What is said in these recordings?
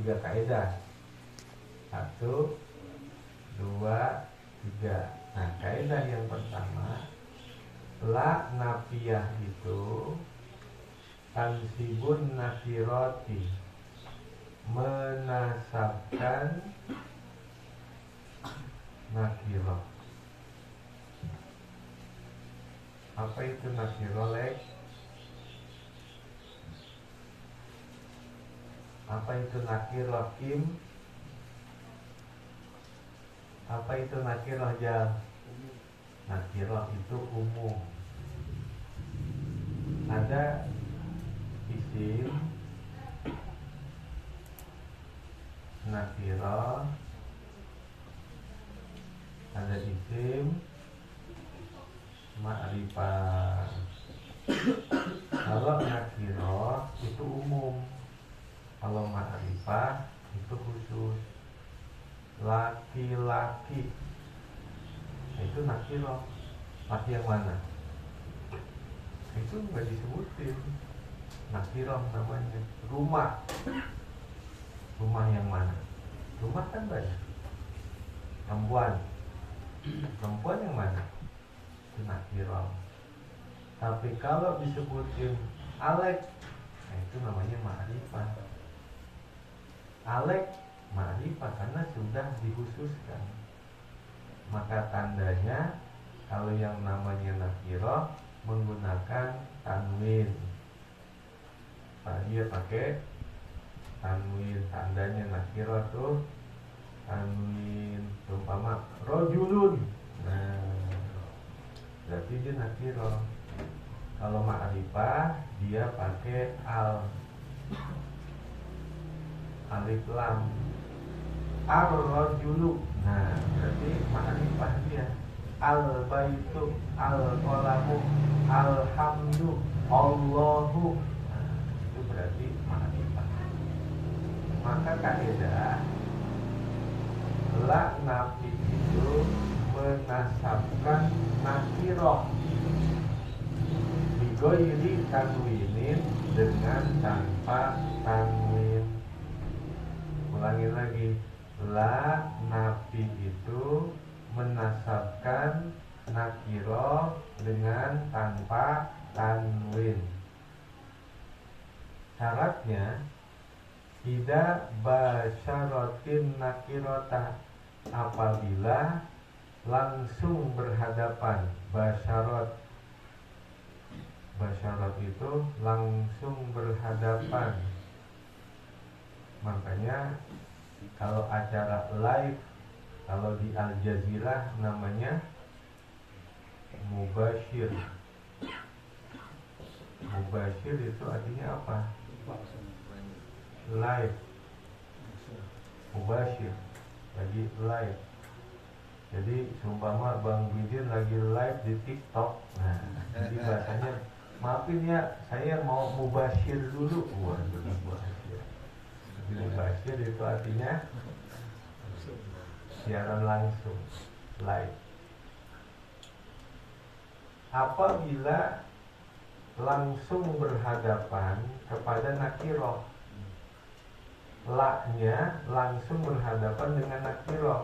3 kaidah. 1, 2, 3. Nah, kaidah yang pertama, la nafiyah itu tansibun nakiroti, menasabkan nakirah. Apa itu nakirah, Lek? Apa itu nakirah, Kim? Apa itu nakirah, Jal? Nakirah itu umum. Ada isim nakirah, ada isim ma'rifah. Kalau nakirah itu umum, kalau ma'rifah itu khusus. Laki-laki itu nakirah. Laki yang mana? Itu nggak disebutin, nakirah namanya. Rumah yang mana? Rumah kan banyak. Perempuan yang mana? Itu nakirah. Tapi kalau disebutin Alek, nah itu namanya ma'rifah. Alek ma'rifah karena sudah dikhususkan. Maka tandanya kalau yang namanya nakirah menggunakan tanwin. Dia pakai tanwin. Tandanya nakirah tuh tanwin. Umpama rojulun, nah berarti dia nakirah. Kalau ma'rifah dia pakai alif lam. Ar-rajulu, nah berarti ma'rifah dia. Al-baitu, al-qalamu, alhamdu, Allahu, nah, itu berarti ma'rifah. Maka kaidah la nafi itu menasabkan nakirah bigoiri tanwinin, dengan tanpa tanwin. Ulangi lagi, la nafi itu menasabkan nakirah dengan tanpa tanwin. Syaratnya tidak basyaratin nakirota, apabila langsung berhadapan. Basyarat itu langsung berhadapan. Makanya kalau acara live, kalau di Al Jazeera namanya mubashir. Mubashir itu artinya apa? Live. Mubashir lagi live. Jadi seumpama Bang Bidin lagi live di TikTok. Nah, jadi bahasanya, maafin ya, saya mau mubashir dulu. Waduh, mubashir. Mubashir itu artinya siaran langsung, live. Apabila langsung berhadapan kepada nakirah, la-nya langsung berhadapan dengan nakirah,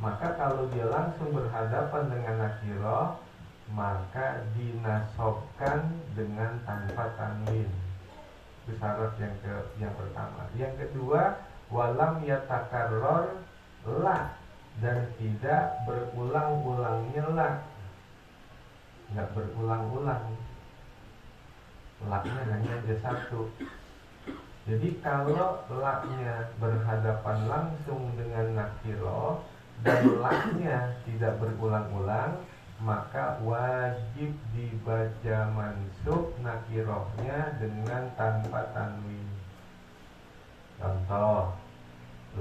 maka kalau dia langsung berhadapan dengan nakirah, maka dinasobkan dengan tanpa tanwin. Itu syarat yang pertama. Yang kedua, walam yatakarror la, dan tidak berulang-ulangnya la. Nggak berulang-ulang, la-nya hanya ada satu. Jadi kalau la-nya berhadapan langsung dengan nakirah dan la-nya tidak berulang-ulang, maka wajib dibaca mansub nakirahnya dengan tanpa tanwin. Contoh,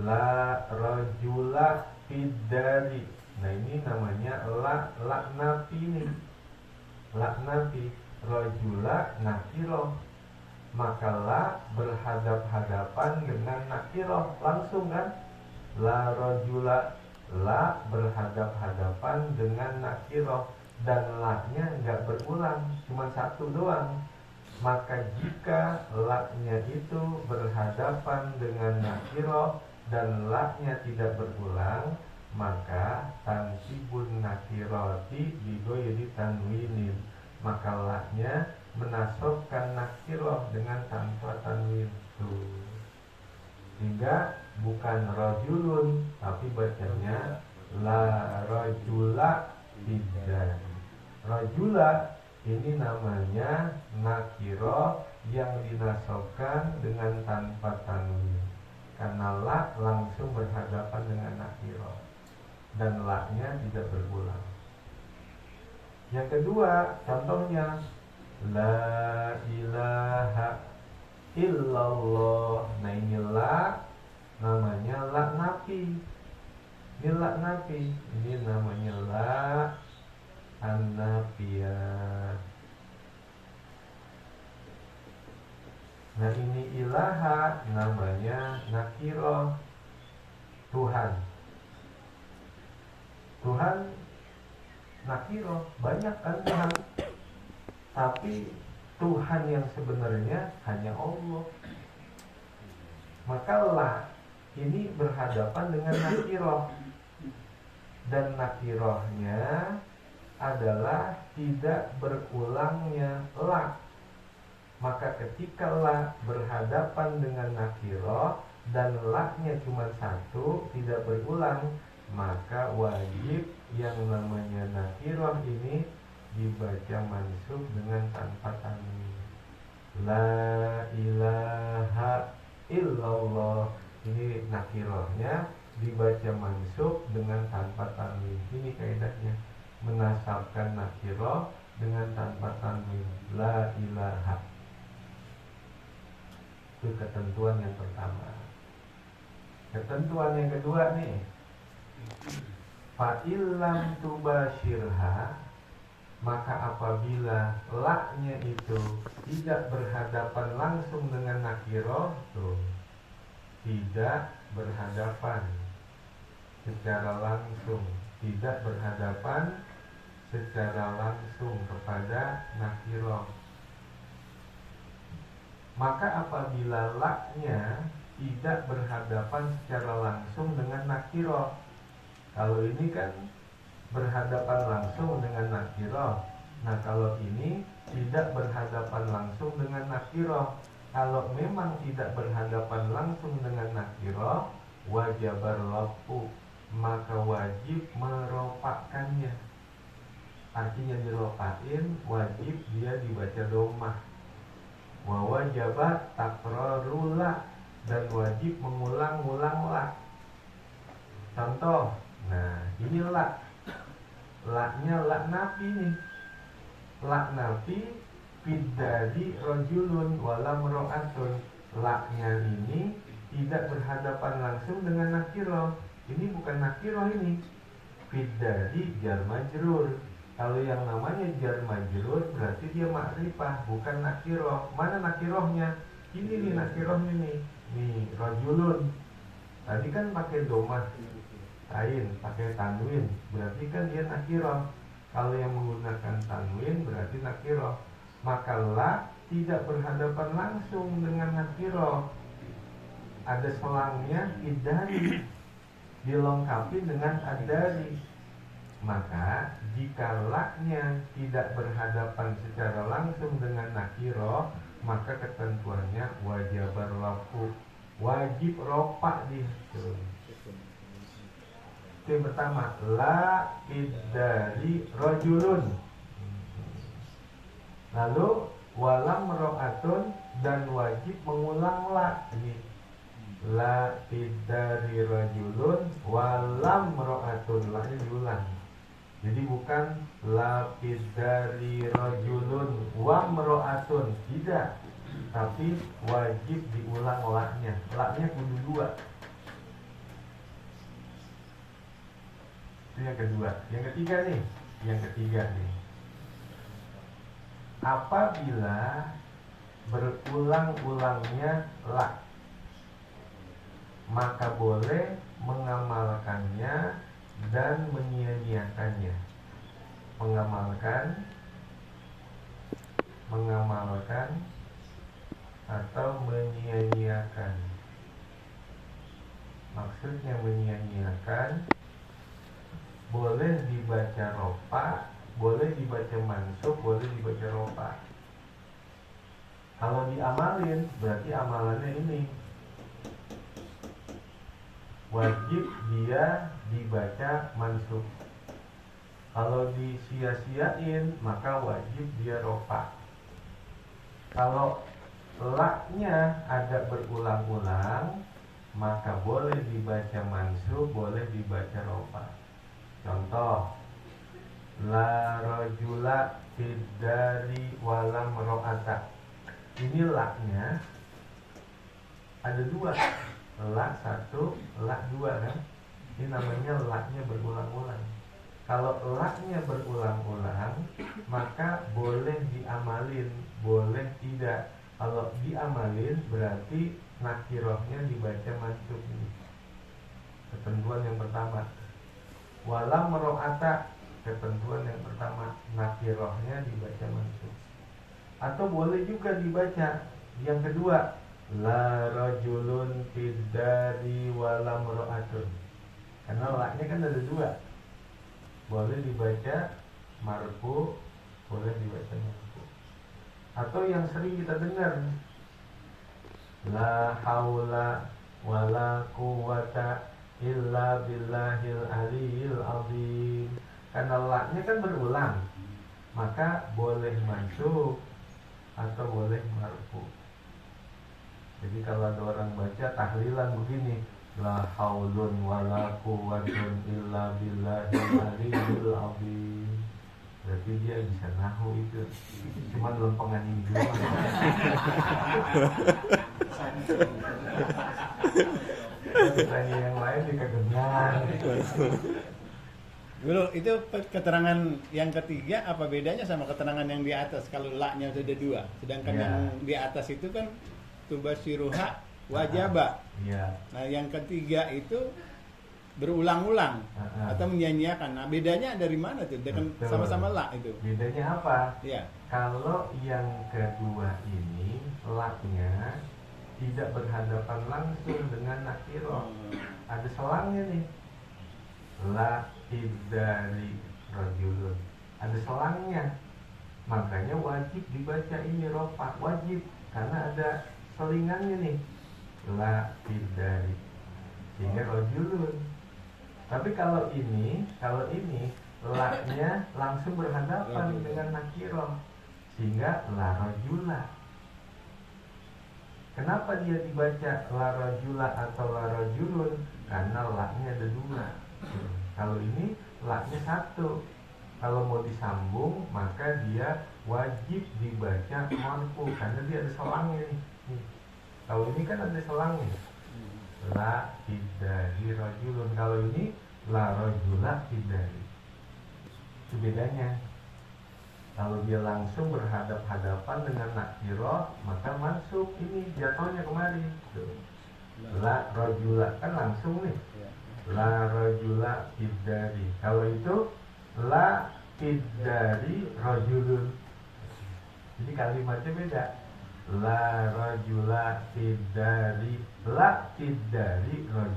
la rajula fiddari. Nah ini namanya la nafi nih. La nafi, rajula nakirah. Maka la berhadap-hadapan dengan nakirah langsung kan? La rajula, la berhadap-hadapan dengan nakirah, dan la-nya nggak berulang, cuma satu doang. Maka jika laknya itu berhadapan dengan nakiroh dan laknya tidak berulang, maka tansibun nakiroti digoyri tanwinin, maka laknya menasobkan nakiroh dengan tanpa tanwin tuh. Sehingga bukan rojulun tapi bacanya la rojula, tidak. Rojula ini namanya nakiro yang dinasobkan dengan tanpa tanwin, karena la langsung berhadapan dengan nakiro dan la-nya tidak berulang. Yang kedua, contohnya la ilaha illallah. Nah ini la namanya la nafi. Ini la nafi, ini namanya la an-nafiyah. Nah ini ilaha namanya nakiro, Tuhan. Tuhan nakiro, banyak kan Tuhan, tapi Tuhan yang sebenarnya hanya Allah. Maka la ini berhadapan dengan nakiroh, dan nakirohnya adalah tidak berulangnya la. Maka ketika la berhadapan dengan nakiroh dan la-nya cuma satu, tidak berulang, maka wajib yang namanya nakiroh ini dibaca mansub dengan tanpa tanwin. La ilaha illallah, ini nakirohnya dibaca mansub dengan tanpa tanwin. Ini kaidahnya, menasabkan nakiroh dengan tanpa tanwin. La ilaha, itu ketentuan yang pertama. Ketentuan yang kedua nih, fa illam tubashirha, maka apabila la-nya itu tidak berhadapan langsung dengan nakiroh, tuh, tidak berhadapan secara langsung, tidak berhadapan secara langsung kepada nakiroh. Maka apabila la-nya tidak berhadapan secara langsung dengan nakiroh, kalau ini kan berhadapan langsung dengan nakiroh, nah kalau ini tidak berhadapan langsung dengan nakiroh. Kalau memang tidak berhadapan langsung dengan nakiroh, wajabar lafu, maka wajib meropakkannya. Artinya diropain, wajib dia dibaca domah. Wa wajabat takrarula, dan wajib mengulang-ulang la. Contoh, nah ini la, la-nya la nafi nih. La nafi fiddari rojulun walam ro'atun. La-nya ini tidak berhadapan langsung dengan nakiroh. Ini bukan nakiroh ini. Fiddari jar majrur. Kalau yang namanya jar majrur berarti dia makrifah, bukan nakiroh. Mana nakirohnya? Ini nih nakirohnya nih. Nih rojulun. Tadi kan pakai domah tain, pakai tanwin, berarti kan dia nakiroh. Kalau yang menggunakan tanwin berarti nakiroh. Maka la tidak berhadapan langsung dengan nakiroh. Ada selangnya idari, dilengkapi dengan adari. Maka jika la-nya tidak berhadapan secara langsung dengan nakiroh, maka ketentuannya wajabar lafu, wajib ropak di situ. Itu yang pertama, la idari rojulun. Lalu walam ro'atun, dan wajib mengulang la. Ini la idari rojulun walam ro'atun, la-nya diulang. Jadi bukan la idari rojulun wa ro'atun, tidak, tapi wajib diulang la-nya. La-nya kudu dua. Itu yang kedua. Yang ketiga nih, apabila berulang-ulangnya la, maka boleh mengamalkannya dan menyia-nyiakannya. Mengamalkan mengamalkan atau menyia-nyiakan. Maksudnya menyia-nyiakan, boleh dibaca rofa, boleh dibaca mansub, boleh dibaca rofa. Kalau diamalin, berarti amalannya ini wajib dia dibaca mansub. Kalau disia-siain, maka wajib dia rofa. Kalau laknya ada berulang-ulang, maka boleh dibaca mansub, boleh dibaca rofa. Contoh, la rajula fiddari walam ro'ata. Ini laknya ada dua, lak satu, lak dua kan. Ini namanya laknya berulang-ulang. Kalau laknya berulang-ulang, maka boleh diamalin, boleh tidak. Kalau diamalin berarti nakirohnya dibaca mansub. Ketentuan yang pertama. Walam ro'ata, ketentuan yang pertama, nakirohnya dibaca mansub. Atau boleh juga dibaca yang kedua, la rajulun fiddari walam ro'atun. Karena laknya kan ada dua, boleh dibaca marfu, boleh dibaca marfu. Atau yang sering kita dengar, la haula wala quwata illa billahil aliyil azim. Karena laknya kan berulang, maka boleh mansub atau boleh marfu. Jadi kalau ada orang baca tahlilan begini, la haulun wala quwwatun illa billahil aliyil azim, berarti dia bisa nahu itu. Cuma lempengan ini doang. Tanya yang lain dikedengar. Dulu itu keterangan yang ketiga apa bedanya sama keterangan yang di atas? Kalau laknya sudah dua, sedangkan Ya. yang di atas itu kan tubasyiruha wajaba. Iya. Nah yang ketiga itu berulang-ulang atau menyanyiakan. Nah bedanya dari mana tuh? Dengan Betul. sama-sama lak itu. Bedanya apa? Ya. Kalau yang kedua ini laknya tidak berhadapan langsung dengan nakiro, ada selangnya nih. La iddari rajulun, ada selangnya, makanya wajib dibaca ini rofa, wajib, karena ada selingannya nih, la iddari, sehingga rajulun. Tapi kalau ini laknya langsung berhadapan dengan nakiro, sehingga la rajula. Kenapa dia dibaca la rajula atau la rajulun? Karena laknya ada dua. Kalau ini laknya satu. Kalau mau disambung, maka dia wajib dibaca marfu, karena dia ada selangnya nih. Kalau ini kan ada selangnya, la iddari rajulun. Kalau ini la rajula iddari. Itu bedanya. Kalau dia langsung berhadap-hadapan dengan nakiro, maka mansub, ini jatuhnya kemari. La rajula kan langsung nih. La rajula iddari. Kalau itu la iddari rajulun. Jadi kalimatnya beda. La rajula iddari, la iddari rajulun.